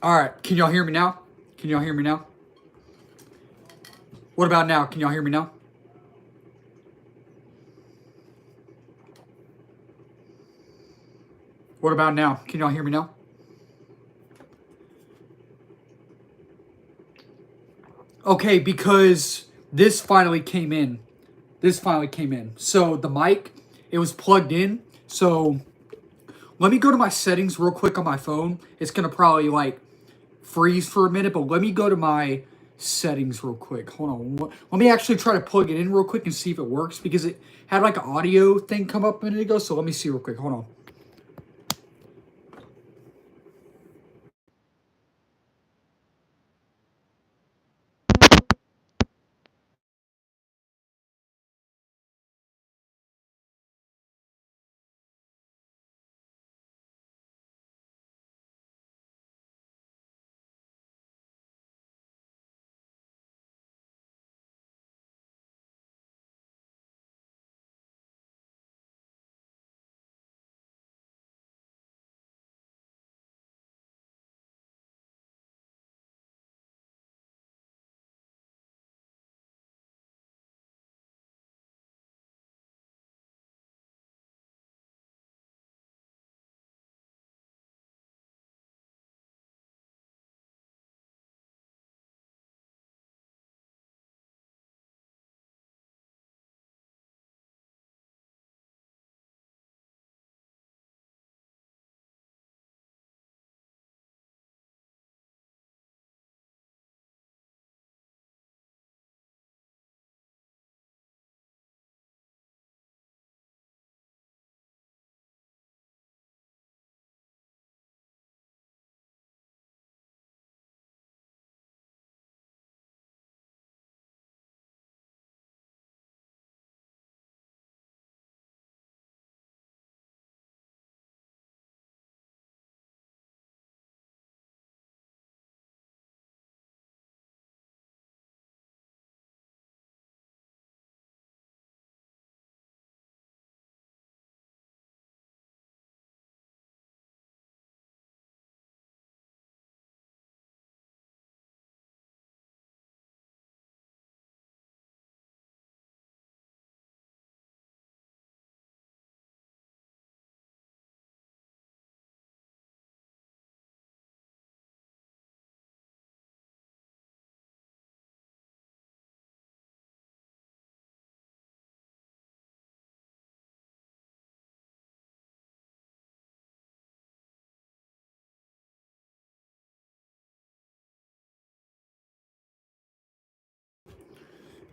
All right, can y'all hear me now? Can y'all hear me now? What about now? Can y'all hear me now? What about now? Can y'all hear me now? Okay, because this finally came in. This finally came in. So the mic, it was plugged in. So let me go to my settings real quick on my phone. It's gonna probably like freeze for a minute, but let me go to my settings real quick. Hold on. Let me actually try to plug it in real quick and see if it works because it had like an audio thing come up a minute ago. So let me see real quick. Hold on.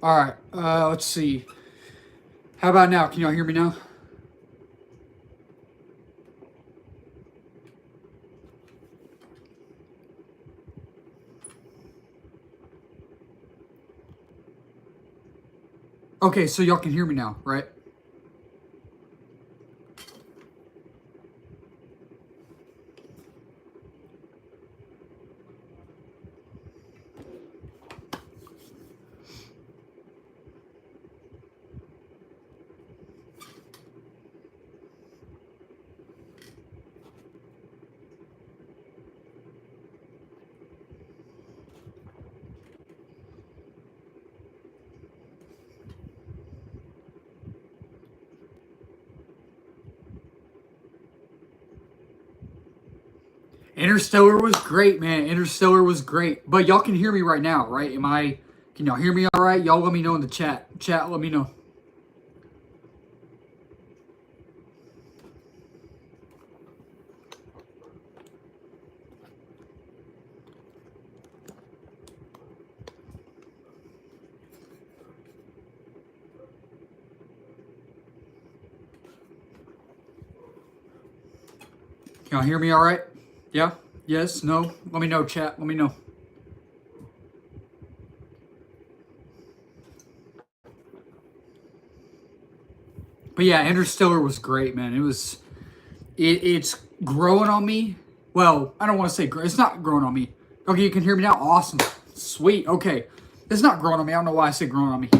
All right. Let's see. How about now? Can y'all hear me now? Okay, so y'all can hear me now, right? Interstellar was great, man. Interstellar was great. But y'all can hear me right now, right? Can y'all hear me all right? Y'all let me know in the chat. Chat, let me know. Can y'all hear me all right? Yeah? Yes? No? Let me know, chat. Let me know. But yeah, Interstellar was great, man. It's growing on me. Well, I don't want to say it's not growing on me. Okay, you can hear me now? Awesome. Sweet. Okay. It's not growing on me. I don't know why I say growing on me.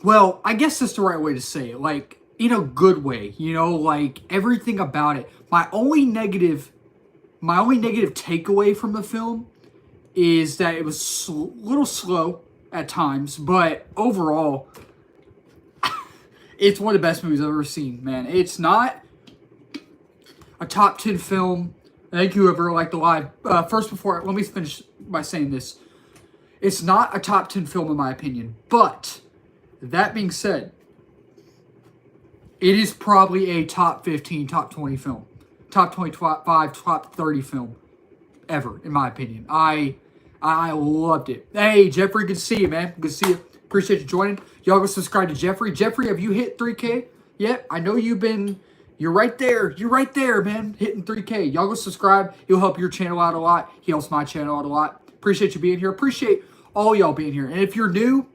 Well, I guess that's the right way to say it. Like, in a good way, like everything about it. My only negative My only negative takeaway from the film is that it was a little slow at times, but overall, it's one of the best movies I've ever seen, man. It's not a top 10 film. Thank you, whoever liked the live. First, before, let me finish by saying this. It's not a top 10 film in my opinion, but that being said, it is probably a top 15, top 20 film. Top 25, top 30 film ever, in my opinion. I loved it. Hey, Jeffrey, good to see you, man. Good to see you. Appreciate you joining. Y'all go subscribe to Jeffrey. Jeffrey, have you hit 3K yet? I know you've been... You're right there. You're right there, man. Hitting 3K. Y'all go subscribe. He'll help your channel out a lot. He helps my channel out a lot. Appreciate you being here. Appreciate all y'all being here. And if you're new,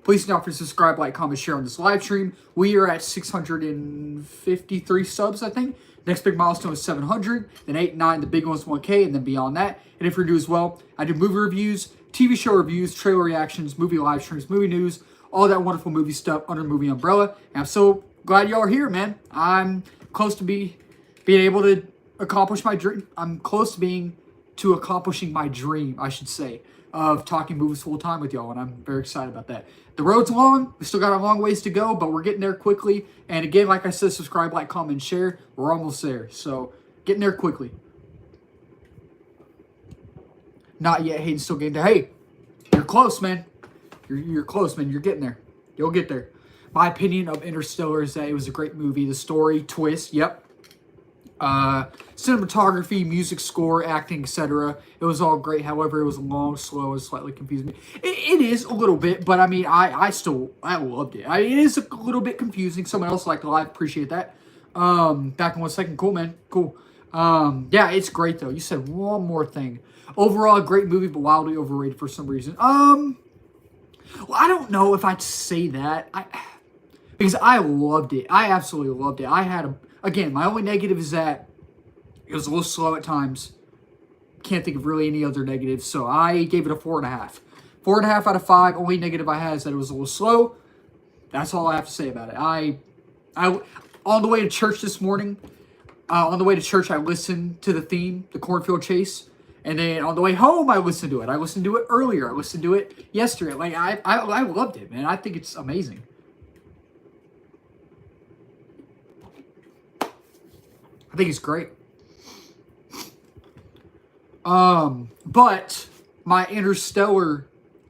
please don't forget to subscribe, like, comment, share on this live stream. We are at 653 subs, I think. Next big milestone is 700. Then 8, 9, the big one's 1K, and then beyond that. And if you're new as well, I do movie reviews, TV show reviews, trailer reactions, movie live streams, movie news, all that wonderful movie stuff under the movie umbrella. And I'm so glad y'all are here, man. I'm close to being able to accomplish my dream. I'm close to accomplishing my dream, I should say, of talking movies full time with y'all, and I'm very excited about that. The road's long. We still got a long ways to go, but we're getting there quickly. And again, like I said, subscribe, like, comment, and share. We're almost there, so getting there quickly. Not yet. Hayden's still getting there. Hey, you're close, man. You're close, man. You're getting there. You'll get there. My opinion of Interstellar is that it was a great movie. The story, twist, yep. Cinematography, music score, acting, etc. It was all great. However, it was long, slow, and slightly confusing. It is a little bit, but I mean, I loved it. It is a little bit confusing. Someone else liked it. I appreciate that. Back in 1 second. Cool, man. Cool. Yeah, it's great though. You said one more thing. Overall, a great movie, but wildly overrated for some reason. Well, I don't know if I'd say that. Because I loved it. I absolutely loved it. Again, my only negative is that it was a little slow at times. Can't think of really any other negatives, so I gave it a 4.5. 4.5 out of 5. Only negative I had is that it was a little slow. That's all I have to say about it. I on the way to church this morning, I listened to the theme, the Cornfield Chase. And then on the way home, I listened to it. I listened to it earlier. I listened to it yesterday. Like, I loved it, man. I think it's amazing. I think it's great. But my Interstellar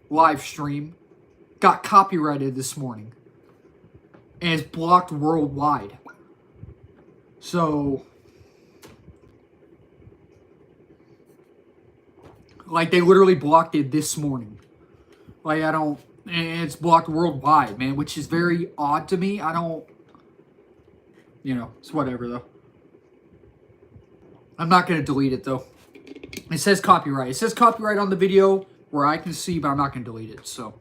live stream got copyrighted this morning. And it's blocked worldwide. So, like, they literally blocked it this morning. Like, it's blocked worldwide, man, which is very odd to me. It's whatever, though. I'm not going to delete it, though. It says copyright. It says copyright on the video where I can see, but I'm not going to delete it, so.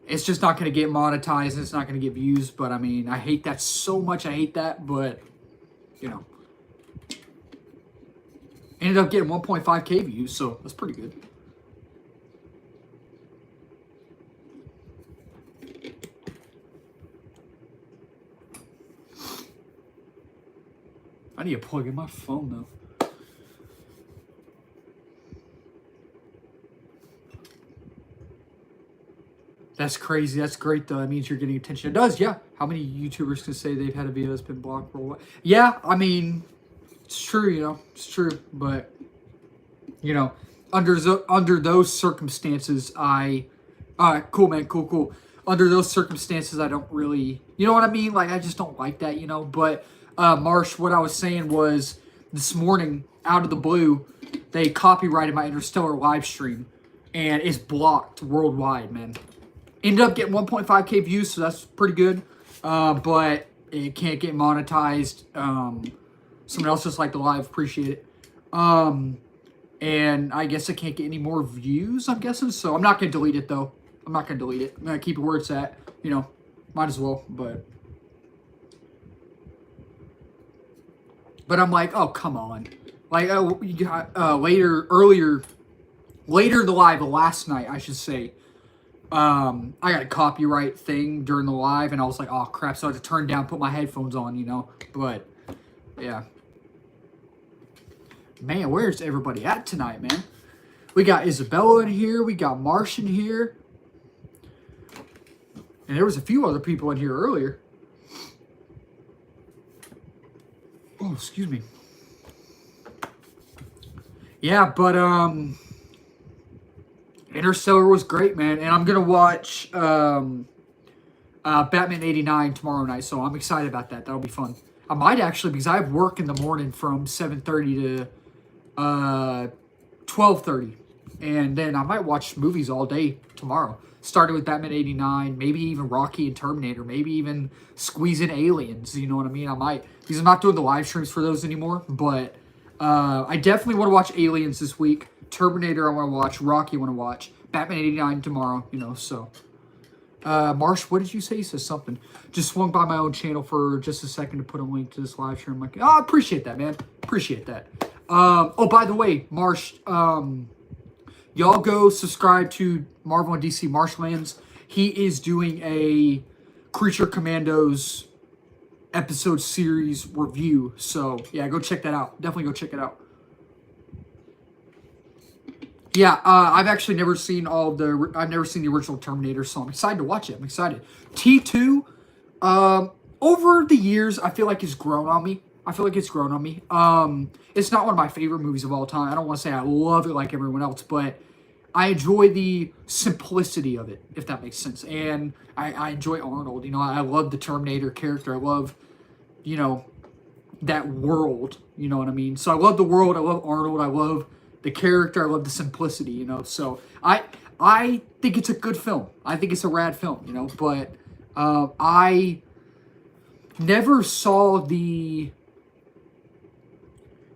It's just not going to get monetized, and it's not going to get views, but, I mean, I hate that so much. I hate that, but, ended up getting 1.5K views, so that's pretty good. I need to plug in my phone, though. That's crazy. That's great, though. That means you're getting attention. It does, yeah. How many YouTubers can say they've had a video that's been blocked for what? Yeah, I mean, it's true, It's true. But, under those circumstances, cool, man. Cool. Under those circumstances, I don't really, you know what I mean? Like, I just don't like that, But, Marsh, what I was saying was, this morning, out of the blue, they copyrighted my Interstellar live stream. And it's blocked worldwide, man. Ended up getting 1.5K views, so that's pretty good. But it can't get monetized. Someone else just liked the live. Appreciate it. And I guess I can't get any more views, I'm guessing. So I'm not going to delete it, though. I'm not going to delete it. I'm going to keep it where it's at. Might as well. But I'm like, oh, come on. Like, later in the live, last night, I should say, I got a copyright thing during the live, and I was like, oh, crap, so I had to turn down, put my headphones on, But, yeah. Man, where's everybody at tonight, man? We got Isabella in here. We got Marsh in here. And there was a few other people in here earlier. Oh, excuse me. Yeah, but Interstellar was great, man. And I'm going to watch Batman 89 tomorrow night, so I'm excited about that. That'll be fun. I might actually, because I have work in the morning from 7:30 to 12:30. And then I might watch movies all day tomorrow. Starting with Batman 89, maybe even Rocky and Terminator, maybe even squeeze in Aliens, you know what I mean? I might, because I'm not doing the live streams for those anymore, but I definitely want to watch Aliens this week. Terminator I want to watch, Rocky I want to watch, Batman 89 tomorrow, you know, so. Marsh, what did you say? You said something. Just swung by my own channel for just a second to put a link to this live stream. I'm like, oh, I appreciate that, man. Appreciate that. Oh, by the way, Marsh, y'all go subscribe to Marvel and DC Marshlands. He is doing a Creature Commandos episode series review. So, yeah, go check that out. Definitely go check it out. Yeah, I've actually never seen I've never seen the original Terminator, so I'm excited to watch it. I'm excited. T2, over the years, I feel like it's grown on me. It's not one of my favorite movies of all time. I don't want to say I love it like everyone else, but I enjoy the simplicity of it, if that makes sense. And I enjoy Arnold. You know, I love the Terminator character. I love, you know, that world. You know what I mean? So I love the world. I love Arnold. I love the character. I love the simplicity, you know. So I think it's a good film. I think it's a rad film, you know. But I never saw the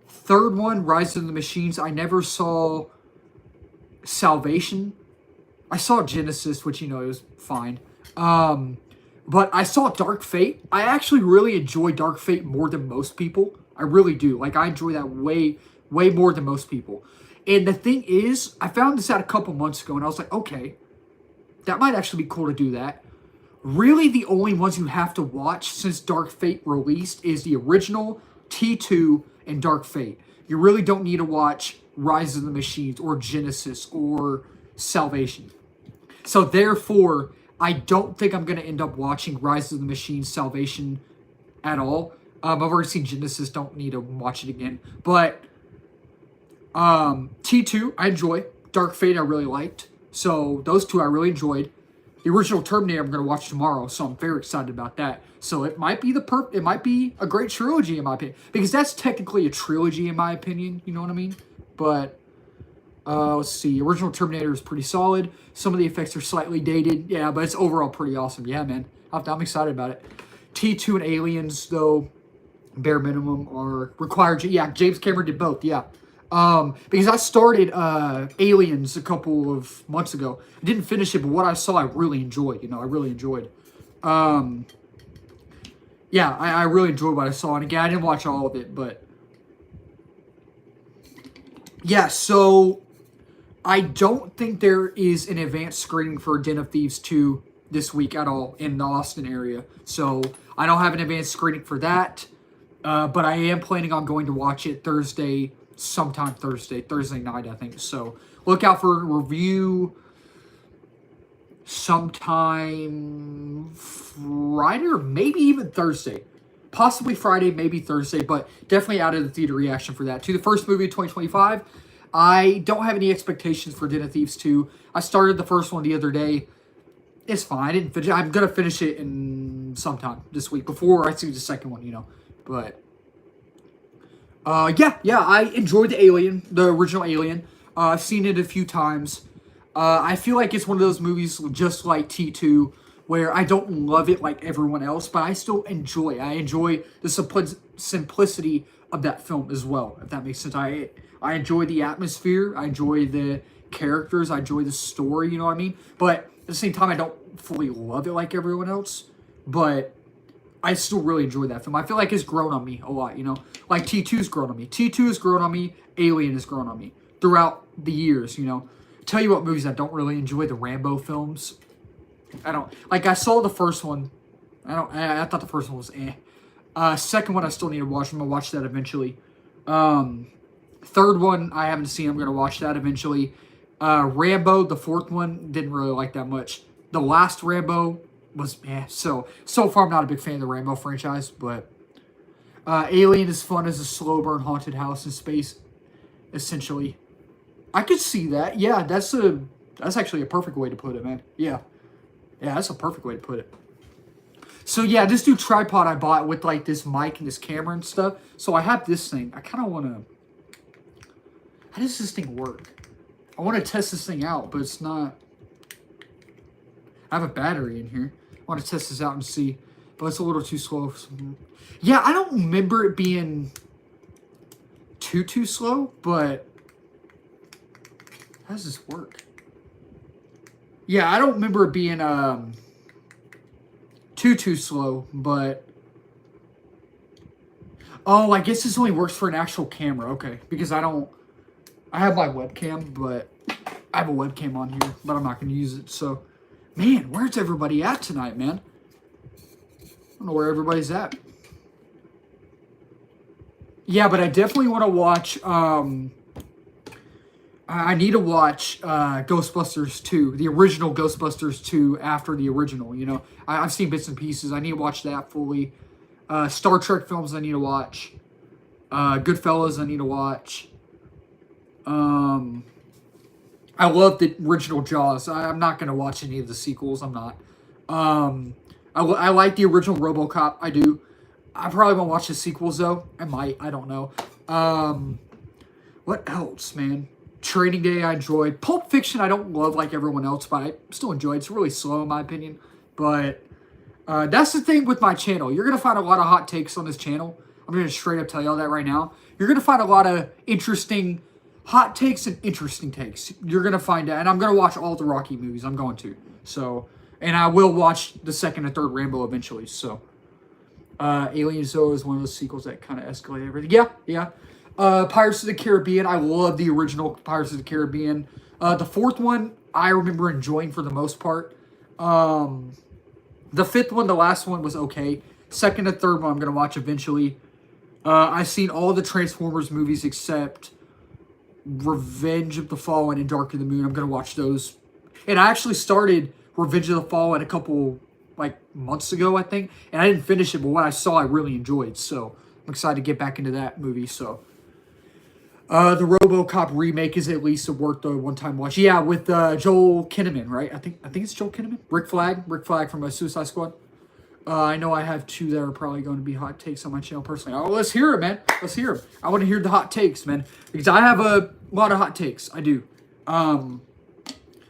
third one, Rise of the Machines. I never saw Salvation. I saw Genesis, which, you know, it was fine. But I saw Dark Fate. I actually really enjoy Dark Fate more than most people. I really do. Like, I enjoy that way more than most people. And the thing is, I found this out a couple months ago, and I was like, okay, that might actually be cool to do that. Really, the only ones you have to watch since Dark Fate released is the original, T2, and Dark Fate. You really don't need to watch Rise of the Machines or Genesis or Salvation. So therefore, I don't think I'm going to end up watching Rise of the Machines, Salvation at all. I've already seen Genesis, don't need to watch it again. But T2, I enjoy. Dark Fate, I really liked. So those two I really enjoyed. The original Terminator I'm going to watch tomorrow, so I'm very excited about that. So it might be it might be a great trilogy in my opinion, because that's technically a trilogy in my opinion. You know what I mean? But let's see. Original Terminator is pretty solid. Some of the effects are slightly dated, yeah, but it's overall pretty awesome. Yeah, man, I'm excited about it. T2 and Aliens, though, bare minimum are required. Yeah, James Cameron did both. Yeah. Because I started Aliens a couple of months ago. I didn't finish it, but what I saw I really enjoyed. You know, I really enjoyed. Yeah, I really enjoyed what I saw. And again, I didn't watch all of it, but yeah, so I don't think there is an advanced screening for Den of Thieves 2 this week at all in the Austin area. So I don't have an advanced screening for that, but I am planning on going to watch it sometime Thursday night, I think. So look out for a review sometime Friday or maybe even Thursday. Possibly Friday, maybe Thursday, but definitely out of the theater reaction for that. To the first movie of 2025, I don't have any expectations for Den of Thieves 2. I started the first one the other day. It's fine. I didn't finish it. I'm going to finish it in sometime this week before I see the second one, you know. But yeah, I enjoyed the original Alien. I've seen it a few times. I feel like it's one of those movies just like T2 where I don't love it like everyone else, but I still enjoy it. I enjoy the simplicity of that film as well, if that makes sense. I enjoy the atmosphere. I enjoy the characters. I enjoy the story, you know what I mean? But at the same time, I don't fully love it like everyone else, but I still really enjoy that film. I feel like it's grown on me a lot, you know? Like T2's grown on me. T2 has grown on me. Alien has grown on me throughout the years, you know? Tell you what movies I don't really enjoy, the Rambo films. I don't, like I saw the first one. I thought the first one was eh. Second one I still need to watch. I'm going to watch that eventually. Third one, I haven't seen. I'm going to watch that eventually. Rambo, the fourth one, didn't really like that much. The last Rambo was, so far I'm not a big fan of the Rambo franchise, but Alien is fun as a slow burn haunted house in space, essentially. I could see that. Yeah, that's actually a perfect way to put it, man. Yeah. Yeah, that's a perfect way to put it. So yeah, this new tripod I bought with like this mic and this camera and stuff. So I have this thing. I kind of want to... How does this thing work? I want to test this thing out, but it's not... I have a battery in here. I want to test this out and see. But it's a little too slow. Yeah, I don't remember it being too slow, but... How does this work? Yeah, I don't remember it being too slow, but... Oh, I guess this only works for an actual camera. Okay, because I have my webcam, but I have a webcam on here, but I'm not going to use it, so... Man, where's everybody at tonight, man? I don't know where everybody's at. Yeah, but I definitely want to watch, I need to watch Ghostbusters 2, the original Ghostbusters 2 after the original, you know. I've seen bits and pieces. I need to watch that fully. Star Trek films I need to watch. Goodfellas I need to watch. I love the original Jaws. I'm not going to watch any of the sequels. I'm not. I like the original RoboCop. I do. I probably won't watch the sequels, though. I might. I don't know. What else, man? Training Day I enjoyed. Pulp Fiction I don't love like everyone else, but I still enjoy it. It's really slow in my opinion. But that's the thing with my channel. You're going to find a lot of hot takes on this channel. I'm going to straight up tell y'all that right now. You're going to find a lot of interesting hot takes and interesting takes. You're going to find that. And I'm going to watch all the Rocky movies. I'm going to. So, and I will watch the second and third Rambo eventually. So, Alien Zoo is one of those sequels that kind of escalate everything. Yeah. Pirates of the Caribbean. I love the original Pirates of the Caribbean. The fourth one, I remember enjoying for the most part. The fifth one, the last one, was okay. Second and third one, I'm going to watch eventually. I've seen all the Transformers movies except Revenge of the Fallen and Dark of the Moon. I'm going to watch those. And I actually started Revenge of the Fallen a couple, months ago, I think. And I didn't finish it, but what I saw, I really enjoyed. So, I'm excited to get back into that movie, so... the RoboCop remake is at least worth the one-time watch. Yeah, with Joel Kinnaman, right? I think it's Joel Kinnaman. Rick Flag from Suicide Squad. I know I have two that are probably going to be hot takes on my channel personally. Oh, let's hear it, man. Let's hear them. I want to hear the hot takes, man, because I have a lot of hot takes. I do.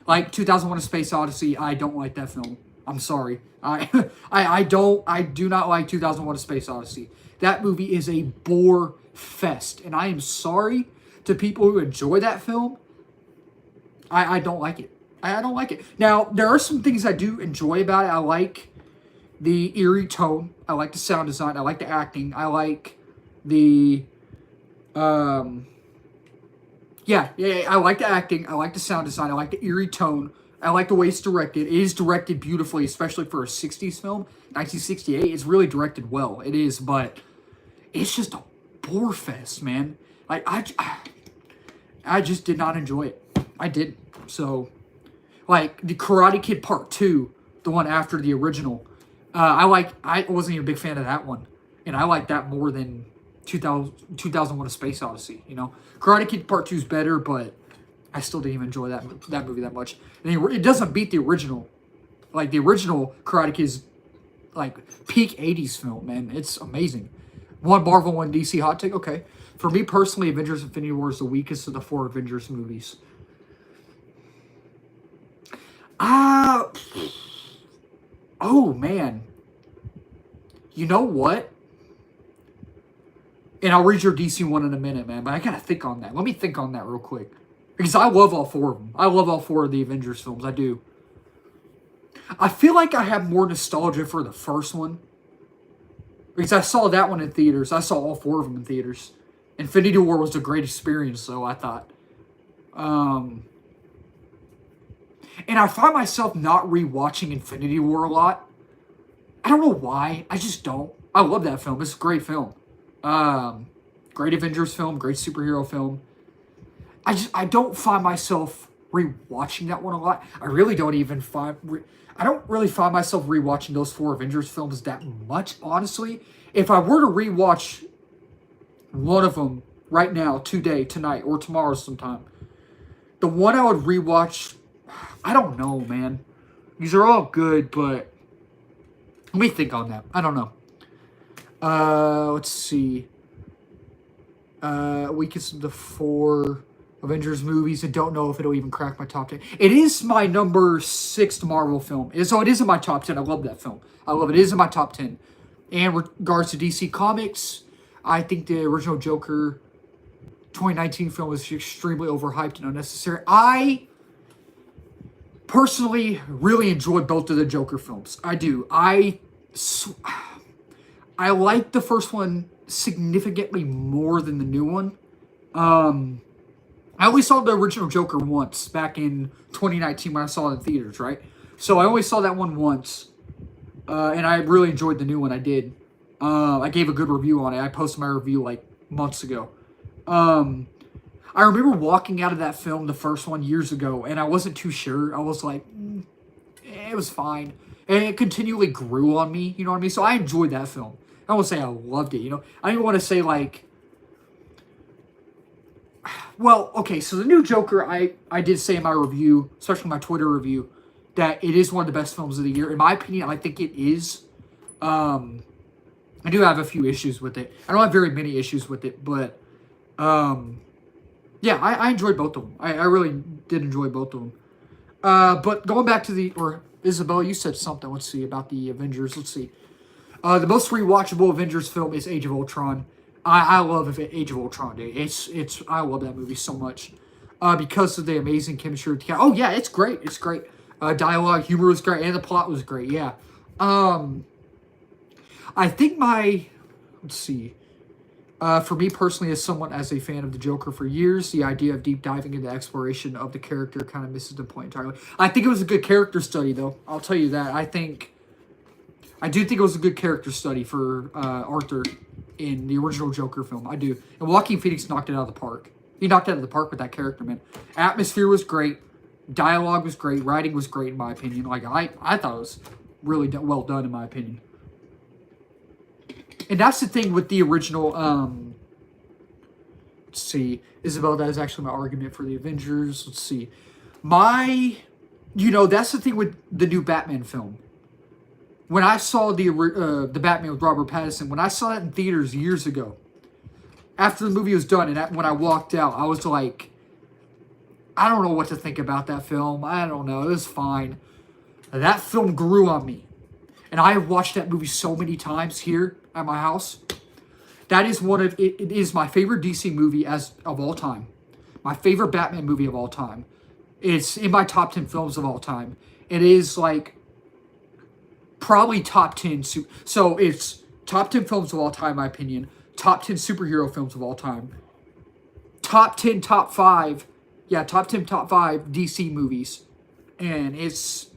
Like 2001: A Space Odyssey. I don't like that film. I'm sorry. I do not like 2001: A Space Odyssey. That movie is a bore fest, and I am sorry to people who enjoy that film. I don't like it. I don't like it. Now, there are some things I do enjoy about it. I like the eerie tone. I like the sound design. I like the acting. I like the I like the acting. I like the sound design. I like the eerie tone. I like the way it's directed. It is directed beautifully, especially for a 60s film. 1968, it's really directed well. It is, but it's just a bore fest, man. Like, I just did not enjoy it. I didn't. So, like, the Karate Kid Part 2, the one after the original, I wasn't even a big fan of that one. And I like that more than 2001: A Space Odyssey, you know? Karate Kid Part 2 is better, but I still didn't even enjoy that movie that much. And it doesn't beat the original. Like, the original Karate Kid is, peak 80s film, man. It's amazing. One Marvel, one DC hot take? Okay. For me personally, Avengers Infinity War is the weakest of the 4 Avengers movies. Oh, man. You know what? And I'll read your DC one in a minute, man. But I gotta think on that. Let me think on that real quick. Because I love all 4 of them. I love all 4 of the Avengers films. I do. I feel like I have more nostalgia for the first one. Because I saw that one in theaters. I saw all 4 of them in theaters. Infinity War was a great experience, though, I thought. And I find myself not rewatching Infinity War a lot. I don't know why. I just don't. I love that film. It's a great film. Great Avengers film, great superhero film. I don't find myself rewatching that one a lot. I really don't even I don't really find myself rewatching those 4 Avengers films that much, honestly. If I were to rewatch one of them right now, today, tonight, or tomorrow sometime, the one I would rewatch, I don't know, man. These are all good, but let me think on that. I don't know. Let's see. Weakest of the 4 Avengers movies. I don't know if it'll even crack my top 10. It is my number 6th Marvel film. So it is in my top 10. I love that film. I love it. It is in my top 10. And with regards to DC Comics, I think the original Joker 2019 film was extremely overhyped and unnecessary. I personally really enjoyed both of the Joker films. I do. I like the first one significantly more than the new one. I only saw the original Joker once back in 2019 when I saw it in theaters, right? So I only saw that one once, and I really enjoyed the new one. I did. I gave a good review on it. I posted my review like months ago. I remember walking out of that film, the first one, years ago, and I wasn't too sure. I was like, it was fine. And it continually grew on me, you know what I mean? So I enjoyed that film. I won't say I loved it, you know? I don't even want to say, like... Well, okay, so the new Joker, I did say in my review, especially my Twitter review, that it is one of the best films of the year. In my opinion, I think it is. I do have a few issues with it. I don't have very many issues with it, but... yeah, I enjoyed both of them. I really did enjoy both of them. But going back to the... Or, Isabel, you said something. Let's see, about the Avengers. Let's see. The most rewatchable Avengers film is Age of Ultron. I love Age of Ultron, dude. I love that movie so much. Because of the amazing chemistry. Oh, yeah, it's great. It's great. Dialogue, humor was great, and the plot was great, yeah. I think let's see. For me personally, as a fan of the Joker for years, the idea of deep diving into exploration of the character kind of misses the point entirely. I think it was a good character study, though. I'll tell you that. I do think it was a good character study for Arthur in the original Joker film. I do. And Joaquin Phoenix knocked it out of the park. He knocked it out of the park with that character, man. Atmosphere was great. Dialogue was great. Writing was great, in my opinion. Like, I thought it was really well done, in my opinion. And that's the thing with the original, let's see, Isabel, that is actually my argument for the Avengers. Let's see. That's the thing with the new Batman film. When I saw the Batman with Robert Pattinson, when I saw that in theaters years ago, after the movie was done, and when I walked out, I was like, I don't know what to think about that film. I don't know. It was fine. That film grew on me. And I have watched that movie so many times here at my house. That is it is my favorite DC movie of all time. My favorite Batman movie of all time. It's in my top 10 films of all time. It is like probably top 10. So it's top 10 films of all time, in my opinion. Top 10 superhero films of all time. Top 10, top 5. Yeah, top 10, top 5 DC movies. And it's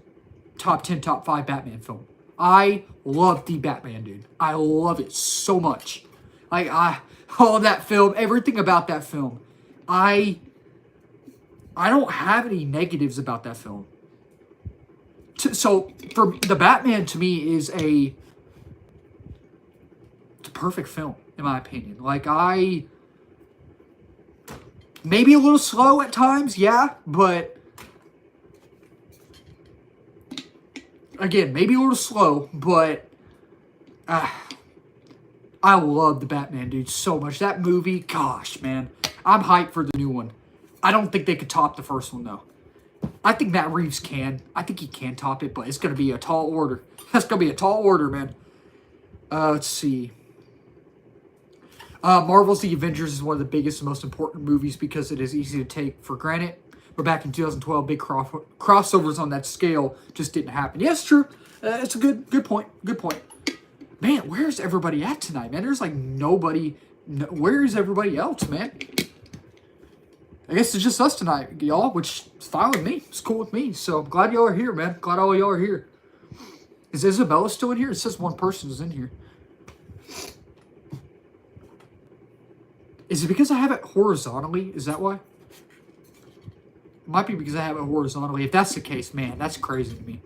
top 10, top 5 Batman film. I love the Batman, dude. I love it so much. Like, I love that film. Everything about that film. I don't have any negatives about that film. So, for the Batman, to me, it's a perfect film, in my opinion. Like, maybe a little slow at times, yeah, but again, maybe a little slow, but I love the Batman, dude, so much. That movie, gosh, man, I'm hyped for the new one. I don't think they could top the first one, though. I think Matt Reeves can. I think he can top it, but it's going to be a tall order. That's going to be a tall order, man. Let's see. Marvel's The Avengers is one of the biggest and most important movies because it is easy to take for granted. But back in 2012, big crossovers on that scale just didn't happen. Yeah, it's true. It's a good point. Good point. Man, where's everybody at tonight, man? There's like nobody. Where is everybody else, man? I guess it's just us tonight, y'all, which is fine with me. It's cool with me. So I'm glad y'all are here, man. Glad all y'all are here. Is Isabella still in here? It says one person is in here. Is it because I have it horizontally? Is that why? It might be because I have it horizontally. If that's the case, man, that's crazy to me.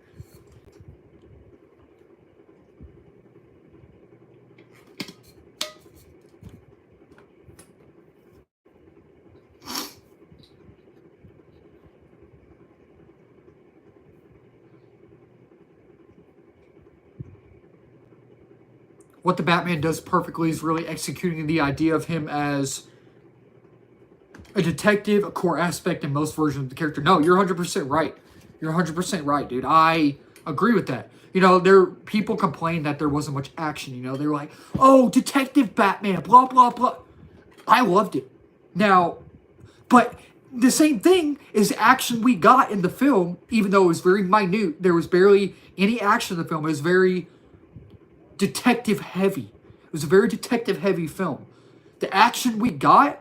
What the Batman does perfectly is really executing the idea of him as a detective, a core aspect in most versions of the character. No, you're 100% right. You're 100% right, dude. I agree with that. You know, people complain that there wasn't much action. You know, they were like, oh, Detective Batman, blah, blah, blah. I loved it. Now, but the same thing is action we got in the film, even though it was very minute. There was barely any action in the film. It was very detective heavy. It was a very detective heavy film. The action we got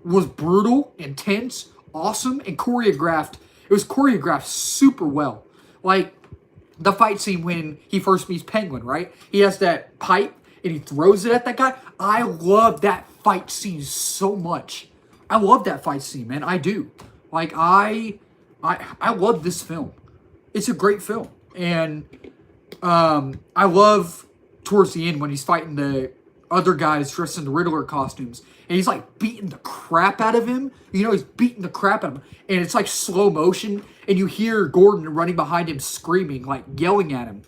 was brutal, intense, awesome, and choreographed. It was choreographed super well. Like the fight scene when he first meets Penguin, right? He has that pipe and he throws it at that guy. I love that fight scene so much. I love that fight scene, man. I do. Like I love this film. It's a great film. And I love towards the end when he's fighting the other guys dressed in the Riddler costumes. And he's like beating the crap out of him. You know, he's beating the crap out of him. And it's like slow motion. And you hear Gordon running behind him screaming, like yelling at him.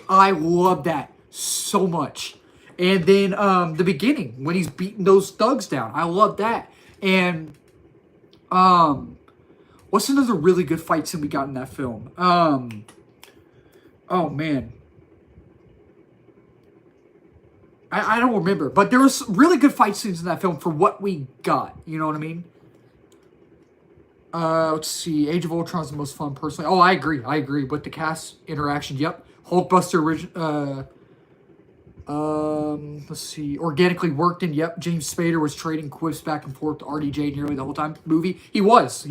I love that so much. And then the beginning, when he's beating those thugs down. I love that. And what's another really good fight scene we got in that film? Oh, man. I don't remember, but there was really good fight scenes in that film for what we got. You know what I mean? Let's see. Age of Ultron is the most fun, personally. Oh, I agree. I agree with the cast interaction. Yep. Hulkbuster original. Let's see. Organically worked in. Yep. James Spader was trading quips back and forth to RDJ nearly the whole time. Movie. He was.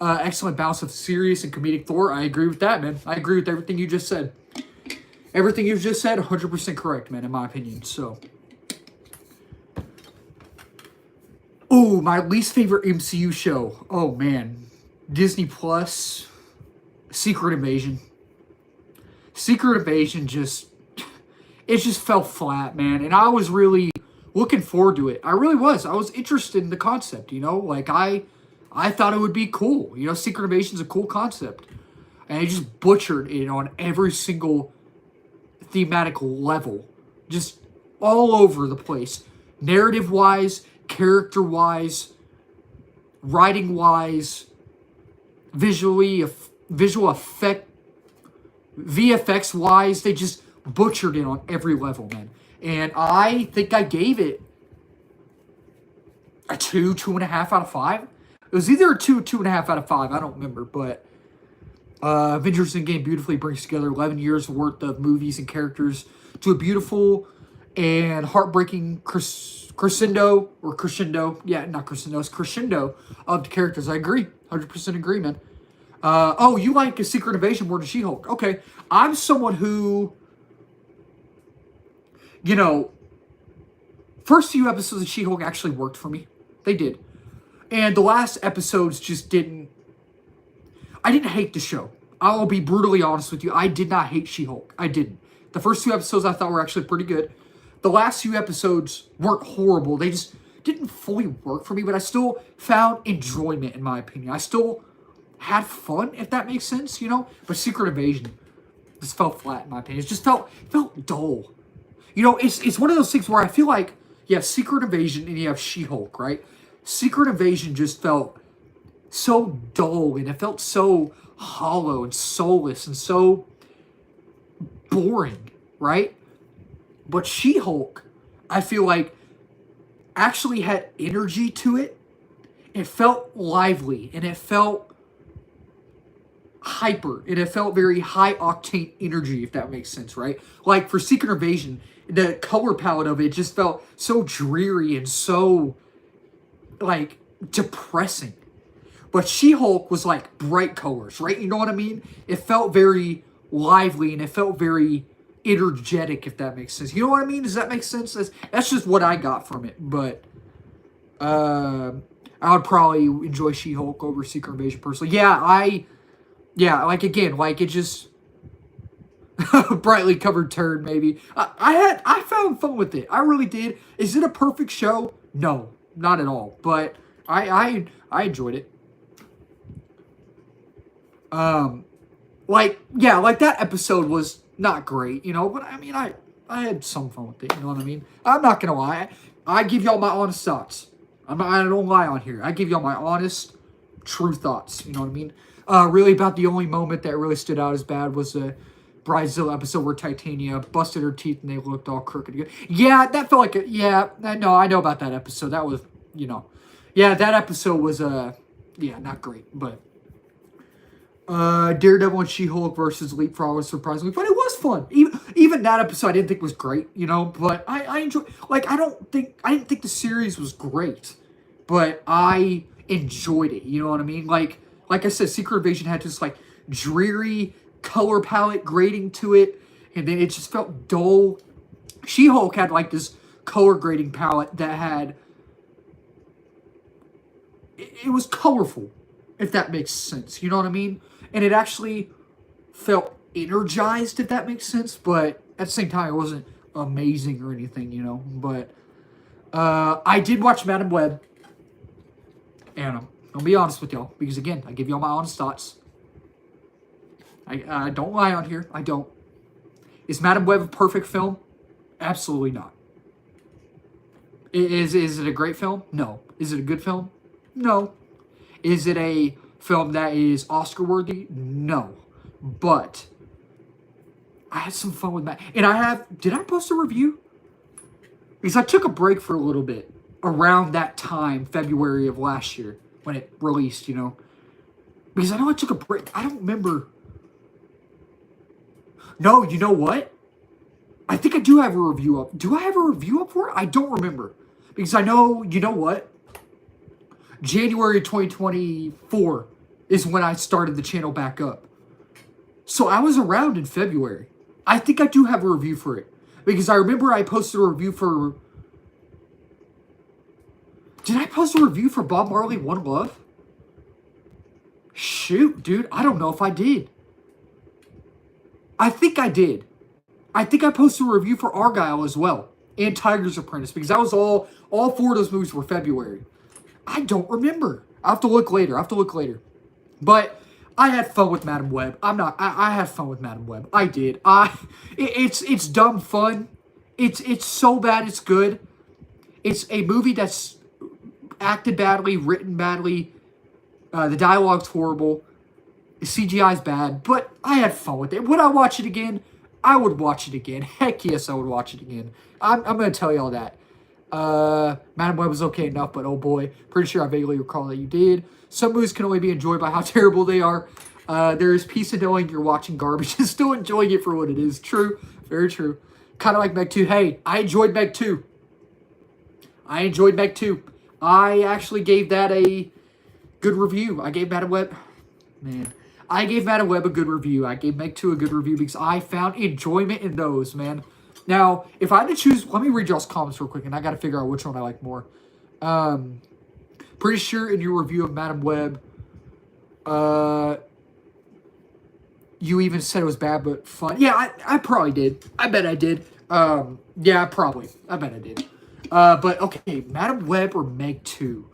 Excellent balance of serious and comedic Thor. I agree with that, man. I agree with everything you just said. Everything you've just said, 100% correct, man, in my opinion. So, oh, my least favorite MCU show. Oh, man. Disney Plus, Secret Invasion. Secret Invasion it just fell flat, man. And I was really looking forward to it. I really was. I was interested in the concept, you know? Like, I thought it would be cool. You know, Secret Invasion's a cool concept. And they just butchered it on every single thematic level, just all over the place, narrative wise, character wise, writing wise, visual effect, VFX wise. They just butchered it on every level, man. And I think I gave it a 2.5 out of 5. It was either a 2.5 out of 5. I don't remember, but Avengers Endgame beautifully brings together 11 years worth of movies and characters to a beautiful and heartbreaking crescendo. Yeah, not crescendo, it's crescendo of the characters. I agree. 100% agree, man. Oh, you like a Secret Invasion more than She-Hulk. Okay. I'm someone who, you know, first few episodes of She-Hulk actually worked for me. They did. And the last episodes just didn't. I didn't hate the show. I'll be brutally honest with you. I did not hate She-Hulk. I didn't. The first 2 episodes I thought were actually pretty good. The last few episodes weren't horrible. They just didn't fully work for me, but I still found enjoyment, in my opinion. I still had fun, if that makes sense, you know? But Secret Invasion just felt flat, in my opinion. It just felt dull. You know, it's one of those things where I feel like, yeah, Secret Invasion and you have She-Hulk, right? Secret Invasion just felt so dull, and it felt so hollow and soulless and so boring, right? But She-Hulk, I feel like, actually had energy to it. It felt lively, and it felt hyper, and it felt very high-octane energy, if that makes sense, right? Like, for Secret Invasion, the color palette of it just felt so dreary and so, like, depressing. But She-Hulk was like bright colors, right? You know what I mean? It felt very lively and it felt very energetic, if that makes sense. You know what I mean? Does that make sense? That's just what I got from it. But I would probably enjoy She-Hulk over Secret Invasion personally. Yeah, like again, like it just brightly covered turd maybe. I found fun with it. I really did. Is it a perfect show? No, not at all. But I enjoyed it. Like yeah, like that episode was not great, you know. But I mean, I had some fun with it. You know what I mean? I'm not gonna lie. I give y'all my honest thoughts. I don't lie on here. I give y'all my honest, true thoughts. You know what I mean? Really about the only moment that really stood out as bad was the Bridezilla episode where Titania busted her teeth and they looked all crooked again. Yeah, that felt like a, yeah, no, I know about that episode. That was, you know, yeah, that episode was, yeah, not great, but, Daredevil and She-Hulk versus Leapfrog was surprisingly fun. It was fun. Even that episode I didn't think was great, you know, but I enjoy, like, I didn't think the series was great, but I enjoyed it, you know what I mean? Like I said, Secret Invasion had this, like, dreary color palette grading to it, and then it just felt dull. She-Hulk had, like, this color grading palette that had, it was colorful, if that makes sense, you know what I mean? And it actually felt energized, if that makes sense, but at the same time, it wasn't amazing or anything, you know, but, I did watch Madam Web, and I'll be honest with y'all, because again, I give y'all my honest thoughts. I don't lie on here. I don't. Is Madam Web a perfect film? Absolutely not. Is it a great film? No. Is it a good film? No. Is it a film that is Oscar worthy? No. But I had some fun with that. And did I post a review? Because I took a break for a little bit around that time, February of last year, when it released, you know. Because I know I took a break. I don't remember. No, you know what? I think I do have a review up. Do I have a review up for it? I don't remember. Because I know, you know what? January 2024 is when I started the channel back up. So I was around in February. I think I do have a review for it. Because I remember I posted a review for... Did I post a review for Bob Marley One Love? Shoot, dude. I don't know if I did. I think I did. I think I posted a review for Argyle as well. And Tiger's Apprentice. Because that was all four of those movies were February. I don't remember. I'll have to look later. But I had fun with Madam Web. I had fun with Madam Web. I did. It's dumb fun. It's so bad it's good. It's a movie that's acted badly, written badly. The dialogue's horrible. The CGI's bad, but I had fun with it. Would I watch it again? I would watch it again. Heck yes, I would watch it again. I'm going to tell you all that. Madam Web was okay enough, but oh boy, pretty sure I vaguely recall that you did. Some movies can only be enjoyed by how terrible they are. There is peace in knowing you're watching garbage and still enjoying it for what it is. True. Very true. Kind of like Meg 2. Hey, I enjoyed Meg 2. I actually gave that a good review. I gave Madam Web... Man... I gave Madam Web a good review. I gave Meg 2 a good review because I found enjoyment in those, man. Now, if I had to choose... Let me read y'all's comments real quick, and I got to figure out which one I like more. Pretty sure in your review of Madam Web, you even said it was bad but fun. Yeah, I probably did. I bet I did. Yeah, probably. I bet I did. But, okay, Madam Web or Meg 2?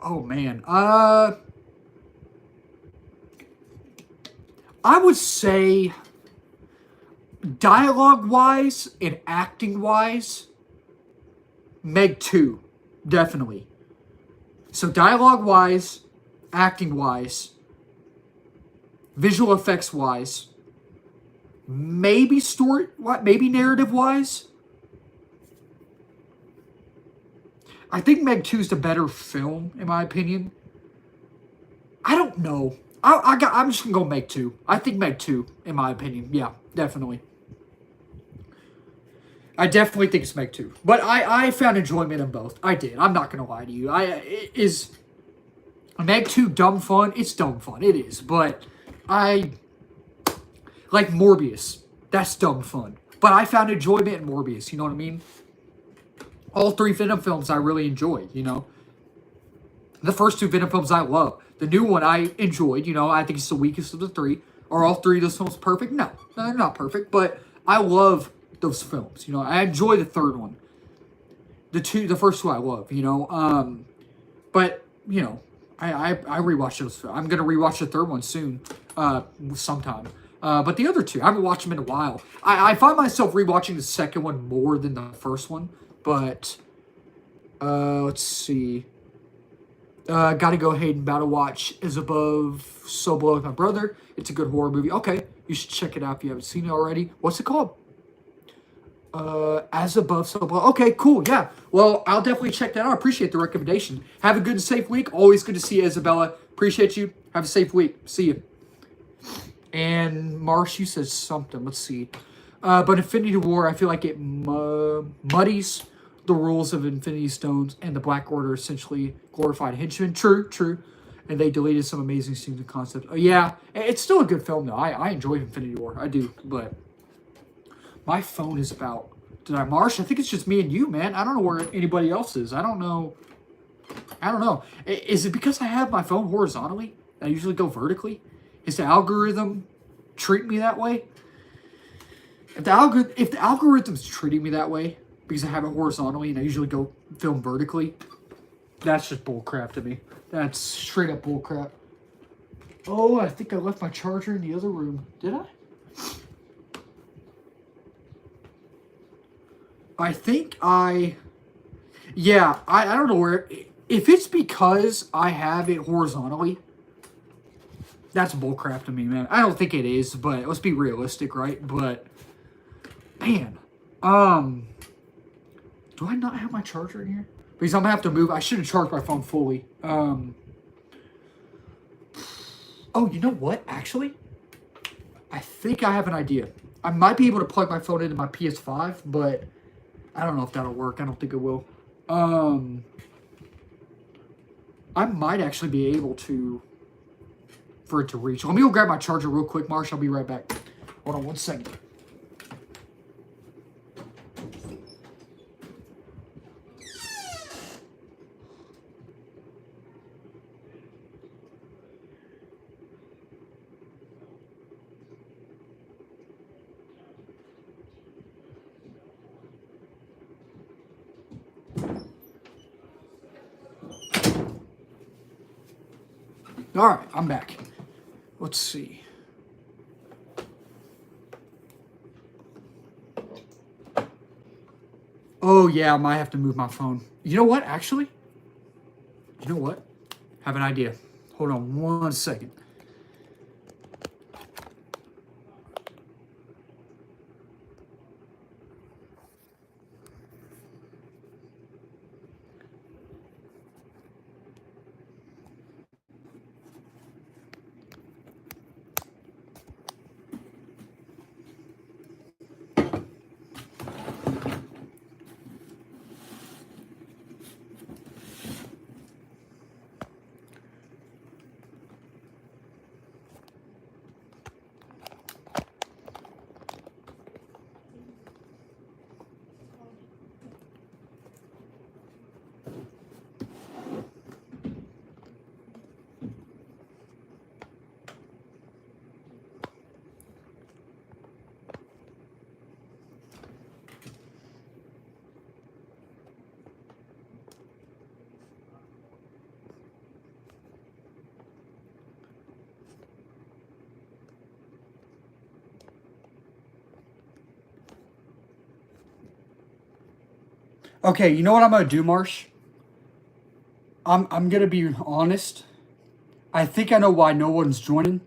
Oh, man. I would say dialogue-wise and acting-wise, Meg 2, definitely. So dialogue-wise, acting-wise, visual effects-wise, maybe maybe narrative-wise. I think Meg 2 is the better film, in my opinion. I don't know. I'm just going to go Meg 2. I think Meg 2, in my opinion. Yeah, definitely. I definitely think it's Meg 2. But I found enjoyment in both. I did. I'm not going to lie to you. Is Meg 2 dumb fun? It's dumb fun. It is. But I... Like Morbius. That's dumb fun. But I found enjoyment in Morbius, you know what I mean? All three Venom films I really enjoy, you know? The first two Venom films I love. The new one I enjoyed, you know, I think it's the weakest of the three. Are all three of those films perfect? No, they're not perfect, but I love those films. You know, I enjoy the third one. The first two I love, you know. But, you know, I rewatch those. I'm going to rewatch the third one soon, sometime. But the other two, I haven't watched them in a while. I find myself rewatching the second one more than the first one, but let's see. Gotta go ahead and battle watch Is Above, So Below with my brother. It's a good horror movie. Okay, you should check it out if you haven't seen it already. What's it called? As Above, So Below. Okay, cool. Yeah. Well, I'll definitely check that out. I appreciate the recommendation. Have a good and safe week. Always good to see you, Isabella. Appreciate you. Have a safe week. See you. And Marsh, you said something. Let's see. But Infinity War, I feel like it muddies the rules of Infinity Stones, and the Black Order essentially glorified henchmen. True, true. And they deleted some amazing scenes and concepts. Yeah, it's still a good film, though. I enjoy Infinity War. I do, but my phone is about... Did I marsh? I think it's just me and you, man. I don't know where anybody else is. I don't know. Is it because I have my phone horizontally? I usually go vertically? Is the algorithm treat me that way? If the algorithm's treating me that way because I have it horizontally and I usually go film vertically, that's just bullcrap to me. That's straight up bullcrap. Oh, I think I left my charger in the other room. Did I? I think yeah, I don't know where. If it's because I have it horizontally, that's bullcrap to me, man. I don't think it is, but let's be realistic, right? But, man, do I not have my charger in here? Because I'm going to have to move. I should have charged my phone fully. Oh, you know what? Actually, I think I have an idea. I might be able to plug my phone into my PS5, but I don't know if that'll work. I don't think it will. I might actually be able to, for it to reach. Let me go grab my charger real quick, Marsh. I'll be right back. Hold on one second. All right, I'm back. Let's see. Oh, yeah, I might have to move my phone. You know what, actually? You know what? Have an idea. Hold on one second. Okay, you know what I'm gonna do, Marsh? I'm gonna be honest. I think I know why no one's joining,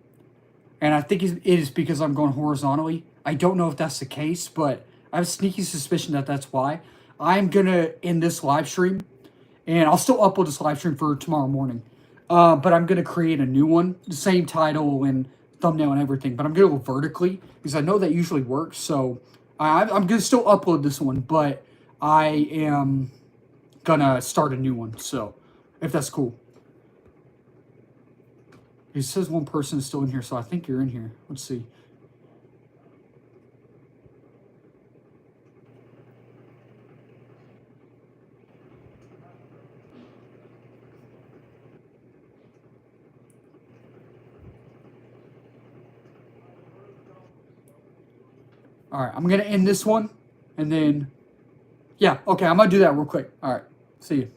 and I think it is because I'm going horizontally. I don't know if that's the case, but I have a sneaky suspicion that that's why. I'm gonna end this live stream, and I'll still upload this live stream for tomorrow morning. But I'm gonna create a new one, the same title and thumbnail and everything. But I'm gonna go vertically because I know that usually works. So I'm gonna still upload this one, but I am gonna start a new one. So if that's cool. It says one person is still in here, so I think you're in here. Let's see. All right, I'm going to end this one. And then, yeah, okay, I'm going to do that real quick. All right, see you.